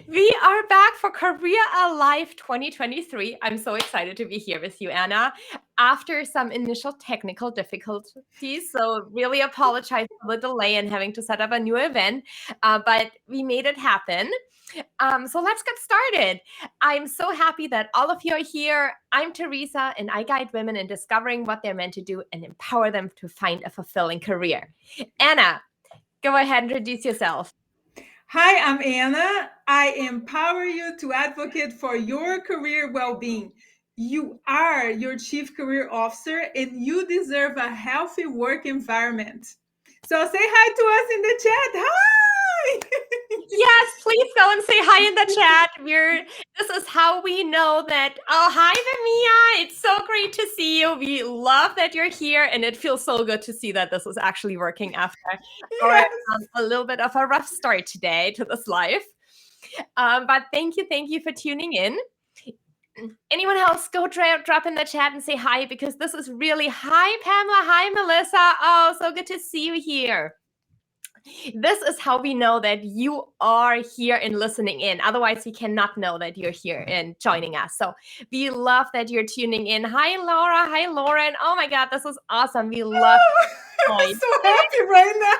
We are back for Career Alive 2023. I'm so excited to be here with you, Anna, after some initial technical difficulties. So, really apologize for the delay and having to set up a new event, but we made it happen. So, let's get started. I'm so happy that all of you are here. I'm Theresa, and I guide women in discovering what they're meant to do and empower them to find a fulfilling career. Anna, go ahead and introduce yourself. Hi, I'm Anna. I empower you to advocate for your career well being. You are your chief career officer and you deserve a healthy work environment. So say hi to us in the chat. Hi! Yes, please go and say hi in the chat. This is how we know that. Oh, hi, Vimia. It's so great to see you. We love that you're here, and it feels so good to see that this is actually working after our Yes. a little bit of a rough start today to this live. But thank you for tuning in. Anyone else, go drop in the chat and say hi because this is really hi, Pamela. Hi, Melissa. Oh, so good to see you here. This is how we know that you are here and listening in. Otherwise, we cannot know that you're here and joining us. So we love that you're tuning in. Hi, Laura. Hi, Lauren. Oh my God, this is awesome. We love Oh, I'm join. so happy right now.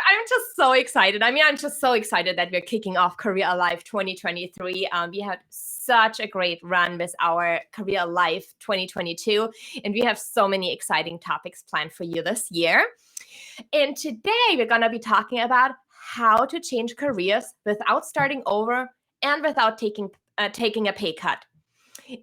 I'm just so excited. I mean, I'm just so excited that we're kicking off Career Alive 2023. We had such a great run with our Career Alive 2022, and we have so many exciting topics planned for you this year. And today we're going to be talking about how to change careers without starting over and without taking a pay cut.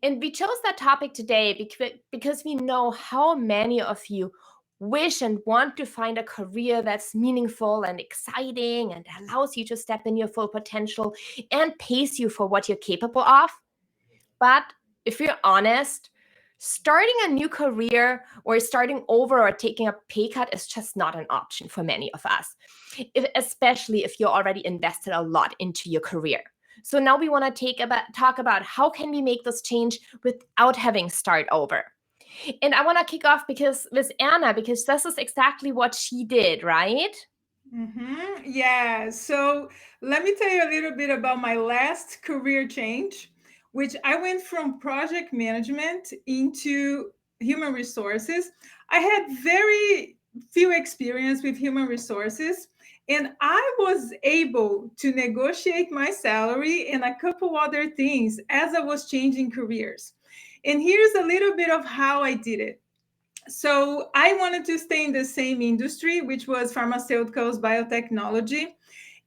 And we chose that topic today because we know how many of you wish and want to find a career that's meaningful and exciting and allows you to step in your full potential and pays you for what you're capable of. But if you're honest, starting a new career or starting over or taking a pay cut is just not an option for many of us, especially if you're already invested a lot into your career. So now we want to talk about how can we make this change without having start over. And I want to kick off with Anna because this is exactly what she did, right? Yeah. So let me tell you a little bit about my last career change, which I went from project management into human resources. I had very few experience with human resources, and I was able to negotiate my salary and a couple other things as I was changing careers. And here's a little bit of how I did it. So I wanted to stay in the same industry, which was pharmaceuticals, biotechnology.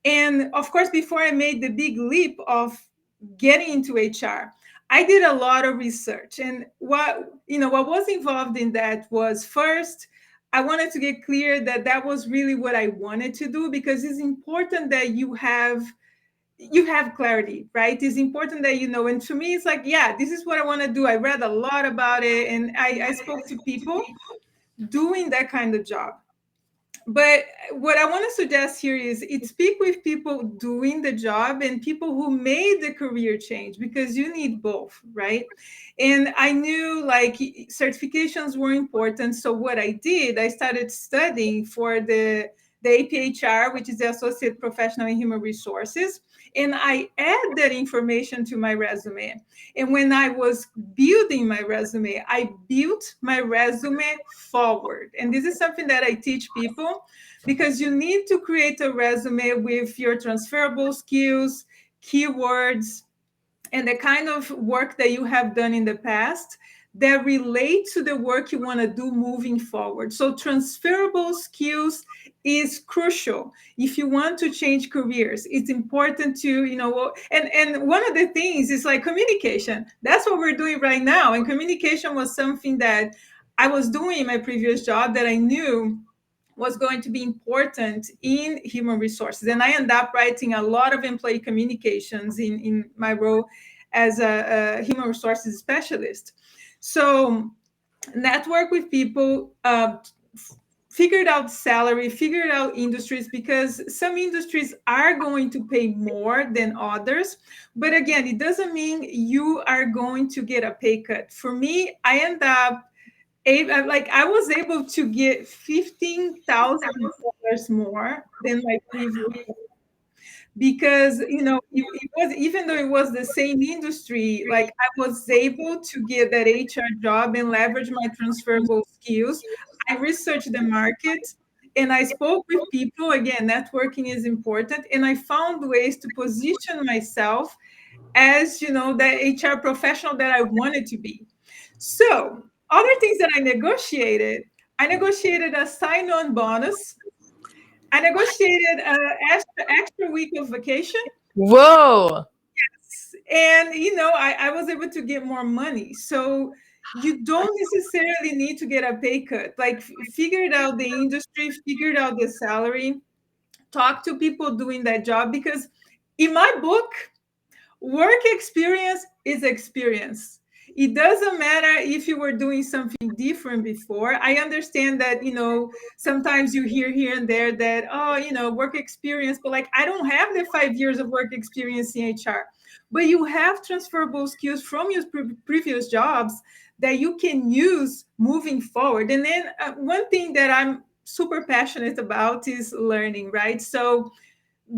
And of course, before I made the big leap of getting into HR, I did a lot of research. And what was involved in that was first, I wanted to get clear that that was really what I wanted to do, because it's important that you have clarity, right? It's important that you know. And to me, it's like, yeah, this is what I want to do. I read a lot about it, and I spoke to people doing that kind of job. But what I want to suggest here is it speak with people doing the job and people who made the career change, because you need both, right? And I knew like certifications were important. So what I did, I started studying for the APHR, which is the Associate Professional in Human Resources. And I add that information to my resume. And when I was building my resume, I built my resume forward. And this is something that I teach people, because you need to create a resume with your transferable skills, keywords, and the kind of work that you have done in the past that relate to the work you want to do moving forward. So transferable skills is crucial if you want to change careers. It's important to, and one of the things is like communication. That's what we're doing right now. And communication was something that I was doing in my previous job that I knew was going to be important in human resources. And I ended up writing a lot of employee communications in my role as a human resources specialist. So, network with people, figured out salary, figured out industries, because some industries are going to pay more than others. But again, it doesn't mean you are going to get a pay cut. For me, I end up like I was able to get $15,000 more than my previous. because it was, even though it was the same industry, like I was able to get that HR job and leverage my transferable skills. I researched the market and I spoke with people. Again, networking is important, and I found ways to position myself as the HR professional that I wanted to be. So other things that I negotiated a sign-on bonus. I negotiated an extra week of vacation. Whoa. And I was able to get more money. So you don't necessarily need to get a pay cut. Like, figured out the industry, figured out the salary, talk to people doing that job, because in my book, work experience is experience. It doesn't matter if you were doing something different before. I understand that, sometimes you hear here and there that, oh, work experience, but like, I don't have the 5 years of work experience in HR. But you have transferable skills from your previous jobs that you can use moving forward. And then one thing that I'm super passionate about is learning, right? So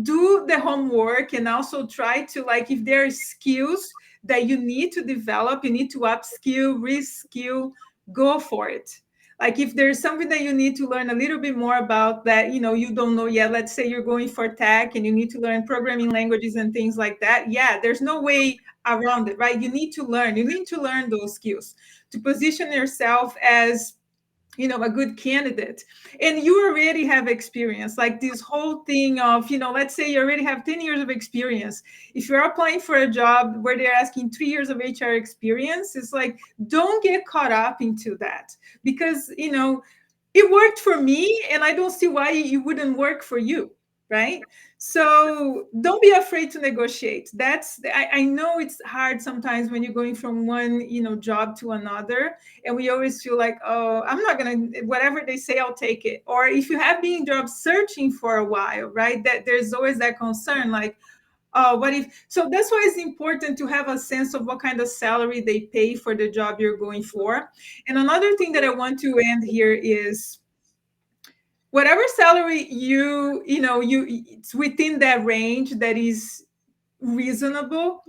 do the homework and also try to, like, if there are skills that you need to develop, you need to upskill, reskill, go for it. Like, if there's something that you need to learn a little bit more about that you don't know yet, let's say you're going for tech and you need to learn programming languages and things like that, yeah, there's no way around it, right? You need to learn those skills to position yourself as a good candidate. And you already have experience, like this whole thing of, let's say you already have 10 years of experience. If you're applying for a job where they're asking 3 years of HR experience, it's like, don't get caught up into that, because it worked for me and I don't see why it wouldn't work for you, right? So don't be afraid to negotiate. I know it's hard sometimes when you're going from one job to another, and we always feel like, oh, I'm not gonna, whatever they say, I'll take it. Or if you have been job searching for a while, right, that there's always that concern, like, oh, what if? So that's why it's important to have a sense of what kind of salary they pay for the job you're going for. And another thing that I want to end here is, whatever salary it's within that range that is reasonable.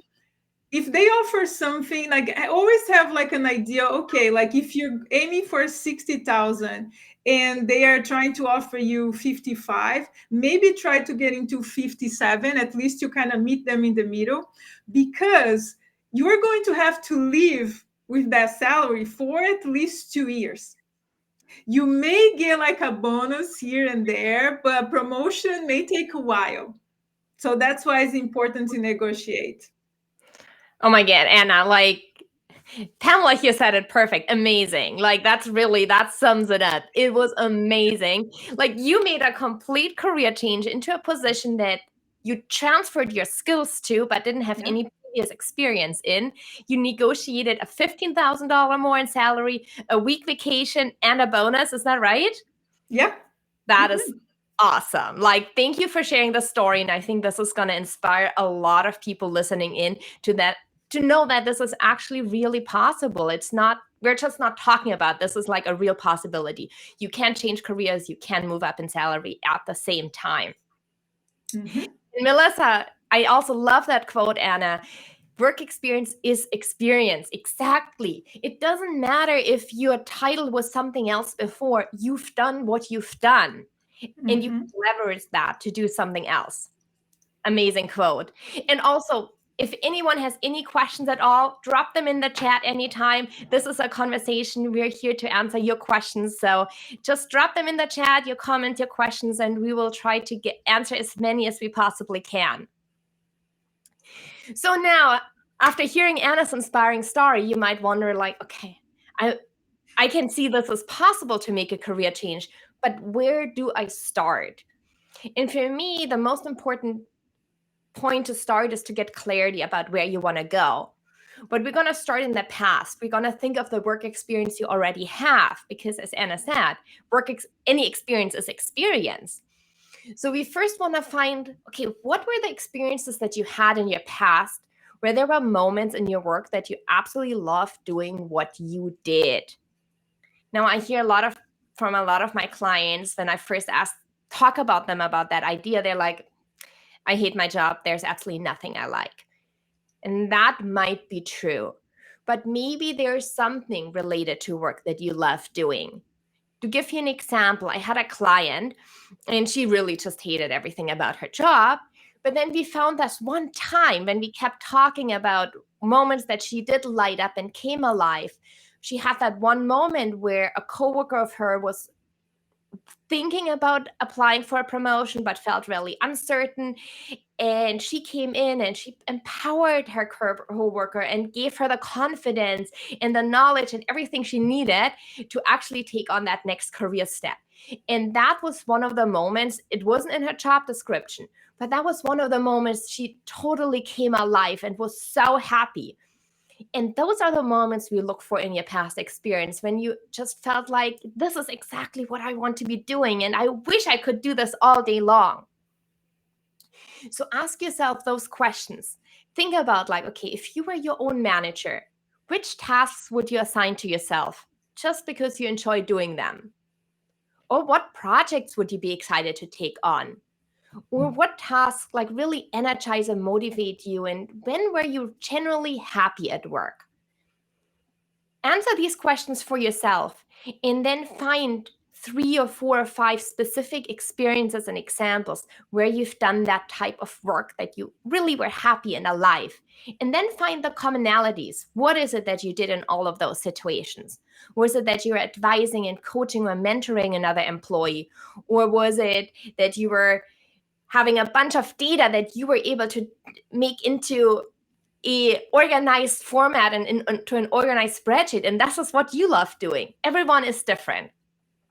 If they offer something, like, I always have like an idea, okay, like if you're aiming for 60,000 and they are trying to offer you 55, maybe try to get into 57. At least you kind of meet them in the middle, because you are going to have to live with that salary for at least 2 years. You may get like a bonus here and there, but promotion may take a while. So that's why it's important to negotiate. Oh my God, Anna, like, Pamela, you said it perfect. Amazing. Like, that sums it up. It was amazing. Like, you made a complete career change into a position that you transferred your skills to, but didn't have Yeah. any previous experience in. You negotiated a $15,000 more in salary, a week vacation, and a bonus. Is that right? Yeah. That is Mhm. awesome. Like, thank you for sharing the story. And I think this is going to inspire a lot of people listening in to that, to know that this is actually really possible. It's not, we're just not talking about this, is like a real possibility. You can change careers, you can move up in salary at the same time. Mhm. And Melissa, I also love that quote, Anna. Work experience is experience. Exactly. It doesn't matter if your title was something else before, you've done what you've done, and you Mhm. leverage that to do something else. Amazing quote. And also, if anyone has any questions at all, drop them in the chat anytime. This is a conversation. We're here to answer your questions. So just drop them in the chat, your comment, your questions, and we will try to answer as many as we possibly can. So now, after hearing Anna's inspiring story, you might wonder, like, okay, I can see this as possible to make a career change, but where do I start? And for me, the most important point to start is to get clarity about where you want to go. But we're going to start in the past. We're going to think of the work experience you already have, because as Anna said, any experience is experience. So we first want to find, okay, what were the experiences that you had in your past where there were moments in your work that you absolutely loved doing what you did? Now, I hear from a lot of my clients when I first talk about them about that idea, they're like, I hate my job. There's absolutely nothing I like. And that might be true. But maybe there's something related to work that you love doing. To give you an example, I had a client and she really just hated everything about her job. But then we found this one time when we kept talking about moments that she did light up and came alive. She had that one moment where a coworker of her was thinking about applying for a promotion but felt really uncertain, and she came in and she empowered her co-worker and gave her the confidence and the knowledge and everything she needed to actually take on that next career step. And that was one of the moments, it wasn't in her job description, but that was one of the moments she totally came alive and was so happy. And those are the moments we look for in your past experience, when you just felt like, this is exactly what I want to be doing, and I wish I could do this all day long. So ask yourself those questions. Think about, like, okay, if you were your own manager, which tasks would you assign to yourself just because you enjoy doing them? Or what projects would you be excited to take on? Or what tasks like really energize and motivate you? And when were you generally happy at work? Answer these questions for yourself and then find 3 or 4 or 5 specific experiences and examples where you've done that type of work that you really were happy and alive. And then find the commonalities. What is it that you did in all of those situations? Was it that you were advising and coaching or mentoring another employee? Or was it that you were having a bunch of data that you were able to make into a organized format and into an organized spreadsheet, and this is what you love doing? Everyone is different,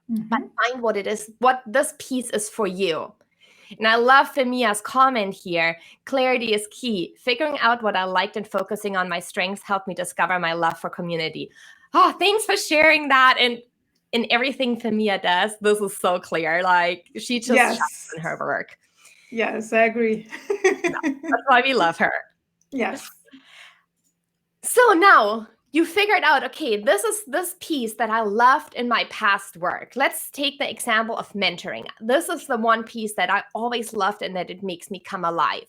but find what it is, what this piece is for you. And I love Femia's comment here: clarity is key. Figuring out what I liked and focusing on my strengths helped me discover my love for community. Oh, thanks for sharing that. And in everything Femia does, this is so clear. Like, she just shines in her work. Yes, I agree. That's why we love her. Yes. So now you figured out, okay, this is this piece that I loved in my past work. Let's take the example of mentoring. This is the one piece that I always loved and that it makes me come alive.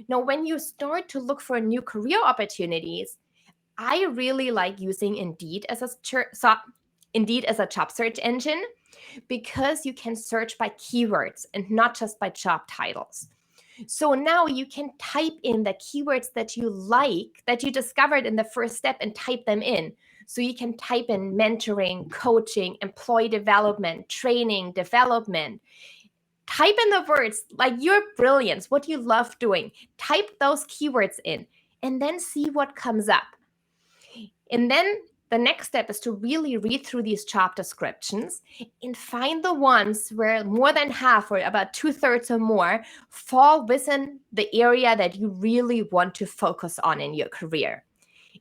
Now, when you start to look for new career opportunities, I really like using Indeed as a job search engine, because you can search by keywords and not just by job titles. So now you can type in the keywords that you like, that you discovered in the first step, and type them in. So you can type in mentoring, coaching, employee development, training, development. Type in the words like your brilliance, what you love doing. Type those keywords in and then see what comes up. And then the next step is to really read through these job descriptions and find the ones where more than half, or about 2/3 or more, fall within the area that you really want to focus on in your career.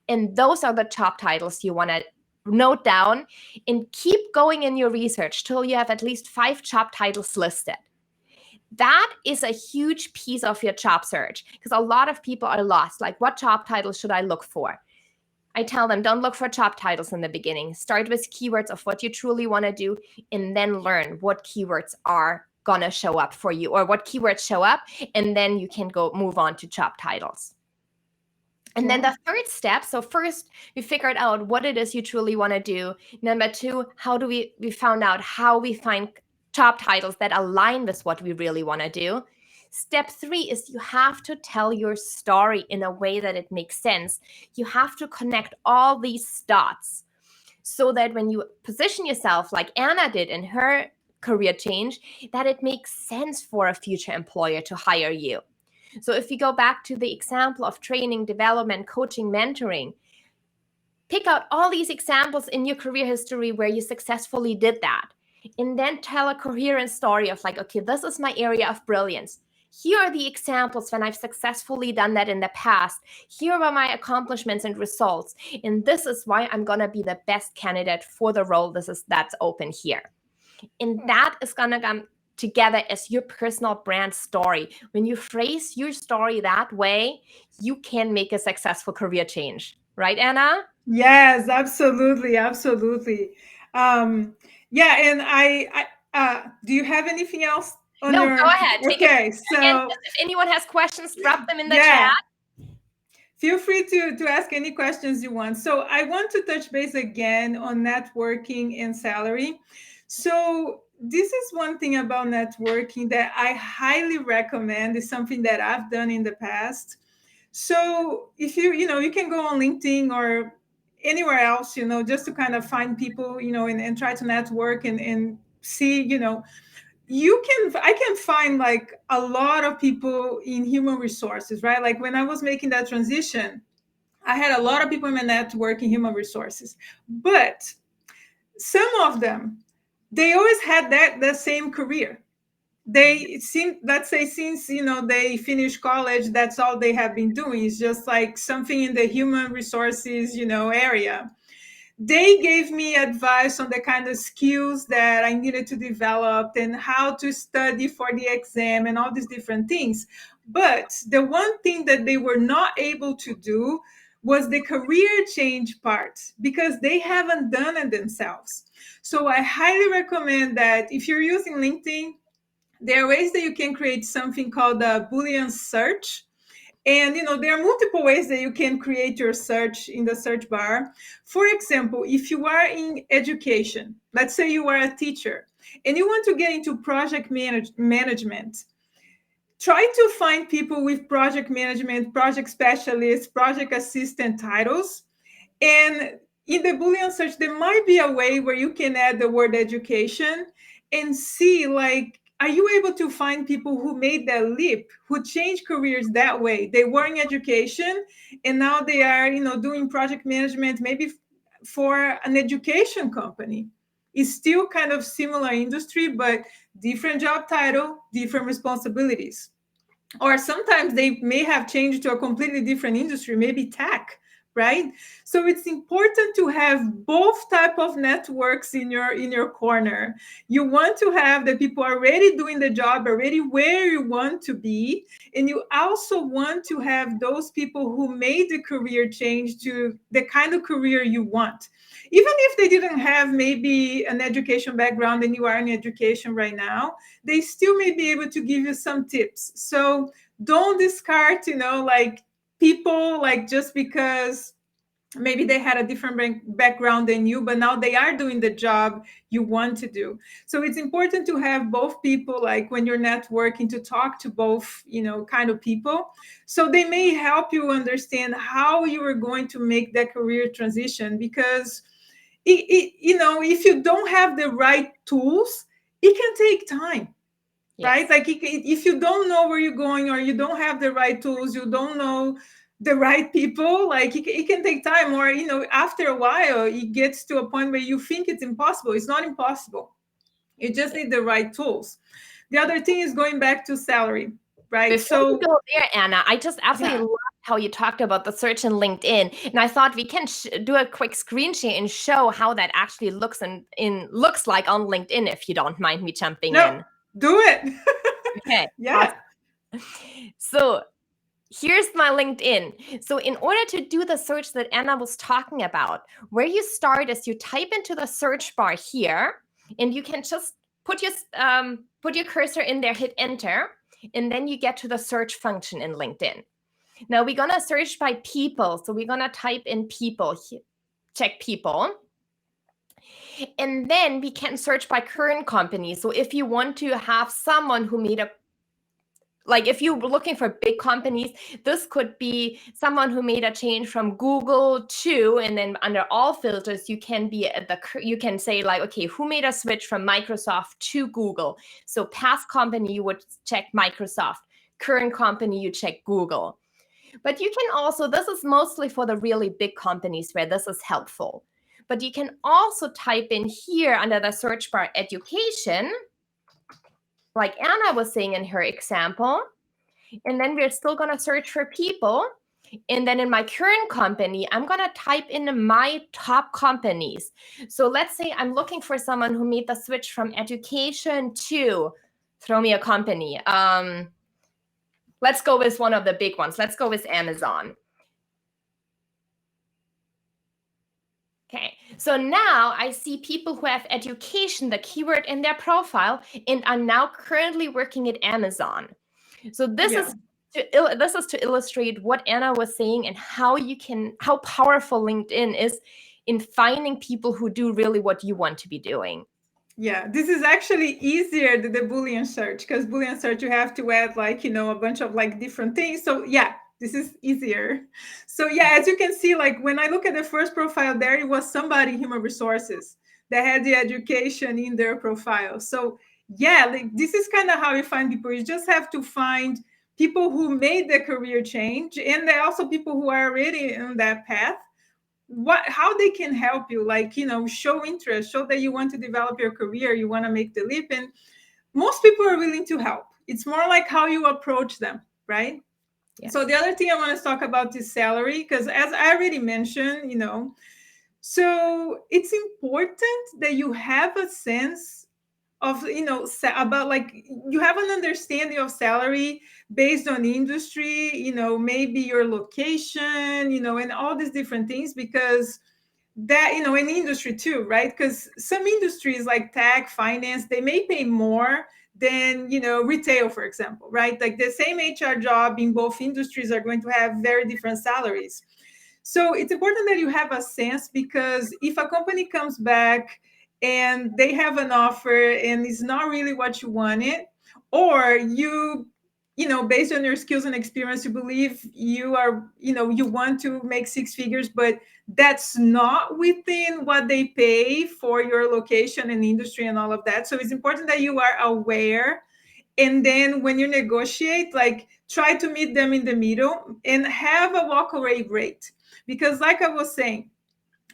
And those are the job titles you want to note down and keep going in your research till you have at least 5 job titles listed. That is a huge piece of your job search, because a lot of people are lost. Like, what job title should I look for? I tell them, don't look for job titles in the beginning. Start with keywords of what you truly want to do, and then learn what keywords are going to show up for you, or what keywords show up, and then you can go move on to job titles. And then the third step, so first we figured out what it is you truly want to do. Number 2, how do we found out how we find job titles that align with what we really want to do. Step 3 is you have to tell your story in a way that it makes sense. You have to connect all these dots so that when you position yourself like Anna did in her career change, that it makes sense for a future employer to hire you. So if you go back to the example of training, development, coaching, mentoring, pick out all these examples in your career history where you successfully did that. And then tell a coherent story of like, okay, this is my area of brilliance. Here are the examples when I've successfully done that in the past. Here are my accomplishments and results. And this is why I'm going to be the best candidate for the role that's open here. And that is going to come together as your personal brand story. When you phrase your story that way, you can make a successful career change. Right, Anna? Yes, absolutely, absolutely. Yeah, and I do you have anything else on No, your, go ahead. Take it. okay, Again, so just if anyone has questions, drop them in the yeah, chat. feel free to ask any questions you want. So I want to touch base again on networking and salary. So this is one thing about networking that I highly recommend. Is something that I've done in the past. So if you can go on LinkedIn or anywhere else, just to kind of find people, and try to network and see, I can find like a lot of people in human resources, right? Like when I was making that transition, I had a lot of people in my network in human resources, but some of them, they always had that same career. They seem, let's say, since they finished college, that's all they have been doing. It's just like something in the human resources area. They gave me advice on the kind of skills that I needed to develop and how to study for the exam and all these different things. But the one thing that they were not able to do was the career change part, because they haven't done it themselves. So I highly recommend that if you're using LinkedIn, there are ways that you can create something called a Boolean search. And there are multiple ways that you can create your search in the search bar. For example, if you are in education, let's say you are a teacher and you want to get into project management, try to find people with project management, project specialist, project assistant titles. And in the Boolean search, there might be a way where you can add the word education and see, like, are you able to find people who made that leap, who changed careers that way? They were in education and now they are, doing project management, maybe for an education company. It's still kind of similar industry, but different job title, different responsibilities. Or sometimes they may have changed to a completely different industry, maybe tech, right? So it's important to have both type of networks in your corner. You want to have the people already doing the job, already where you want to be, and you also want to have those people who made the career change to the kind of career you want. Even if they didn't have maybe an education background and you are in education right now, they still may be able to give you some tips. So don't discard, like people, like just because maybe they had a different background than you, but now they are doing the job you want to do. So it's important to have both people, like when you're networking, to talk to both, kind of people. So they may help you understand how you are going to make that career transition, because if you don't have the right tools, it can take time. Yes. Right? Like if you don't know where you're going, or you don't have the right tools, you don't know the right people, like it can take time. Or, after a while, it gets to a point where you think it's impossible. It's not impossible. You just need the right tools. The other thing is going back to salary, right? Before we go there, Anna, I just absolutely Yeah. love how you talked about the search in LinkedIn, and I thought we can do a quick screen share and show how that actually looks looks like on LinkedIn. If you don't mind me jumping No, in. do it. Okay. Yeah. Awesome. So here's my LinkedIn. So in order to do the search that Anna was talking about, where you start is you type into the search bar here, and you can just put your cursor in there, hit enter, and then you get to the search function in LinkedIn. Now we're gonna search by people. So we're gonna type in people, check people. And then we can search by current company. So if you want to have someone who made a, like if you're looking for big companies, this could be someone who made a change from Google to, and then under all filters, you can you can say like, okay, who made a switch from Microsoft to Google? So past company, you would check Microsoft. Current company, you check Google. But you can also, this is mostly for the really big companies where this is helpful. But you can also type in here under the search bar education, like Anna was saying in her example. And then we're still going to search for people. And then in my current company, I'm going to type in my top companies. So let's say I'm looking for someone who made the switch from education to, throw me a company. Let's go with one of the big ones. Let's go with Amazon. Okay, So now I see people who have education, the keyword in their profile, and are now currently working at Amazon. So this Yeah. is to illustrate what Anna was saying and how powerful LinkedIn is in finding people who do really what you want to be doing. Yeah, this is actually easier than the Boolean search, because Boolean search you have to add like, a bunch of like different things. So yeah, this is easier. So yeah, as you can see, like when I look at the first profile there, it was somebody in human resources that had the education in their profile. So yeah, like this is kind of how you find people. You just have to find people who made the career change, and there are also people who are already on that path, how they can help you, like show interest, show that you want to develop your career, you want to make the leap, and most people are willing to help. It's more like how you approach them, right? Yes. So the other thing I want to talk about is salary, because as I already mentioned, so it's important that you have a sense of about, like, you have an understanding of salary based on industry, maybe your location, and all these different things, because that, in industry too, right? Because some industries like tech, finance, they may pay more than retail, for example, right? Like the same HR job in both industries are going to have very different salaries. So it's important that you have a sense, because if a company comes back and they have an offer and it's not really what you wanted, or based on your skills and experience, you believe you are, you want to make six figures, but that's not within what they pay for your location and industry and all of that. So it's important that you are aware, and then when you negotiate, like, try to meet them in the middle and have a walk-away rate, because like I was saying,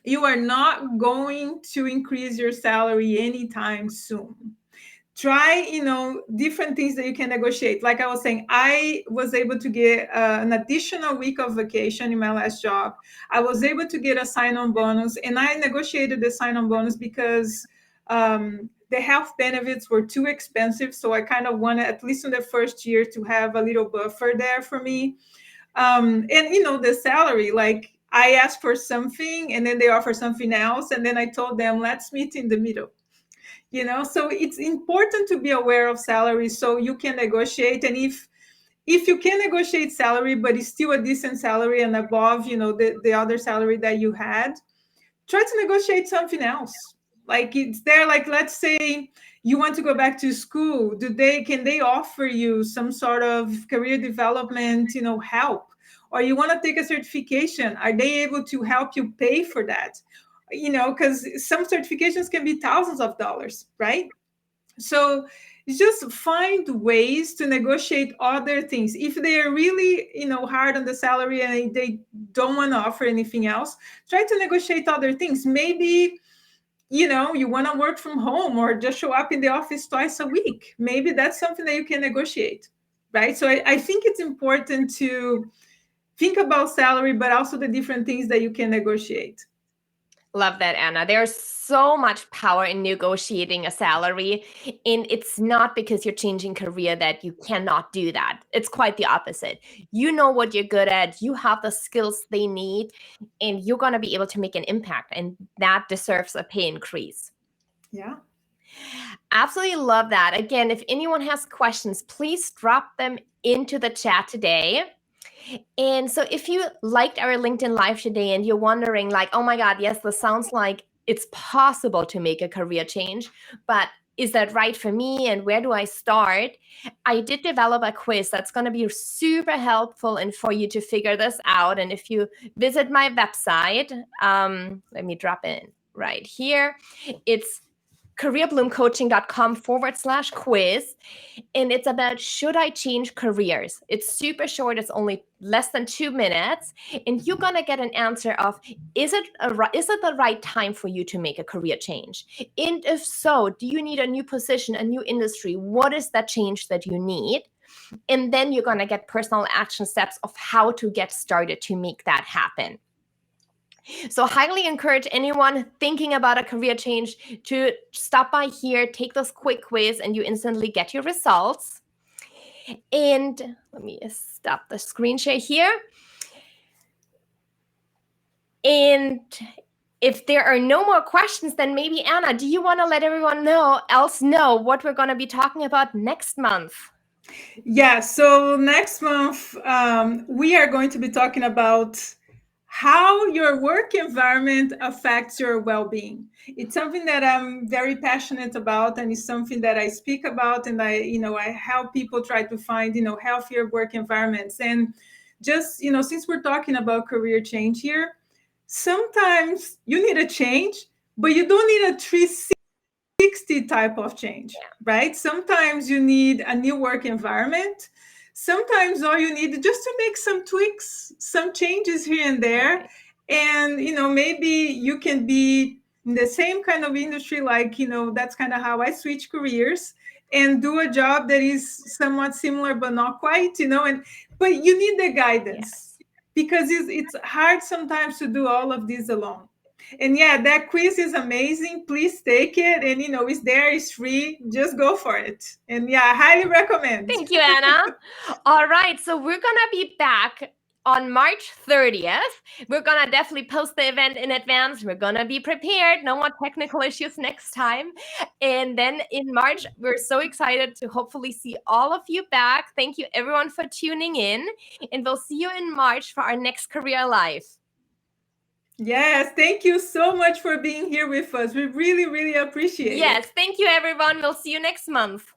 you are not going to increase your salary anytime soon. Try different things that you can negotiate. Like I was saying, I was able to get an additional week of vacation in my last job. I was able to get a sign-on bonus, and I negotiated the sign-on bonus because the health benefits were too expensive, so I kind of wanted, at least in the first year, to have a little buffer there for me. And the salary, like, I asked for something and then they offer something else, and then I told them, let's meet in the middle. So it's important to be aware of salary so you can negotiate. And if you can negotiate salary but it's still a decent salary and above the other salary that you had, try to negotiate something else. Like, it's there, like, let's say you want to go back to school, can they offer you some sort of career development help? Or you want to take a certification, are they able to help you pay for that? Because some certifications can be thousands of dollars, right? So just find ways to negotiate other things. If they are really hard on the salary and they don't want to offer anything else, try to negotiate other things. Maybe you want to work from home or just show up in the office twice a week. Maybe that's something that you can negotiate, right? So I think it's important to think about salary, but also the different things that you can negotiate. Love that, Anna. There's so much power in negotiating a salary. And it's not because you're changing career that you cannot do that. It's quite the opposite. You know what you're good at, you have the skills they need, and you're going to be able to make an impact. And that deserves a pay increase. Yeah. Absolutely love that. Again, if anyone has questions, please drop them into the chat today. And so if you liked our LinkedIn Live today and you're wondering, like, oh my God, yes, this sounds like it's possible to make a career change, but is that right for me? And where do I start? I did develop a quiz that's going to be super helpful and for you to figure this out. And if you visit my website, let me drop in right here. It's careerbloomcoaching.com/quiz. And it's about, should I change careers? It's super short. It's only less than 2 minutes. And you're going to get an answer of, is it the right time for you to make a career change? And if so, do you need a new position, a new industry? What is that change that you need? And then you're going to get personal action steps of how to get started to make that happen. So highly encourage anyone thinking about a career change to stop by here, take this quick quiz, and you instantly get your results. And let me stop the screen share here. And if there are no more questions, then maybe Anna, do you want to let everyone else know what we're going to be talking about next month? Yeah, so next month we are going to be talking about how your work environment affects your well-being. It's something that I'm very passionate about, and it's something that I speak about, and I help people try to find, healthier work environments. And just, since we're talking about career change here, sometimes you need a change, but you don't need a 360 type of change, right? Sometimes you need a new work environment. Sometimes all you need is just to make some tweaks, some changes here and there. Right. And, maybe you can be in the same kind of industry, like, that's kind of how I switch careers and do a job that is somewhat similar, but not quite, but you need the guidance Yes. because it's hard sometimes to do all of this alone. And yeah, that quiz is amazing. Please take it. And it's there, it's free. Just go for it. And yeah, I highly recommend. Thank you, Anna. All right, so we're gonna be back on March 30th. We're gonna definitely post the event in advance. We're gonna be prepared. No more technical issues next time. And then in March, we're so excited to hopefully see all of you back. Thank you everyone for tuning in. And we'll see you in March for our next Career Life. Yes, thank you so much for being here with us. We really, really appreciate it. Yes, thank you everyone. We'll see you next month.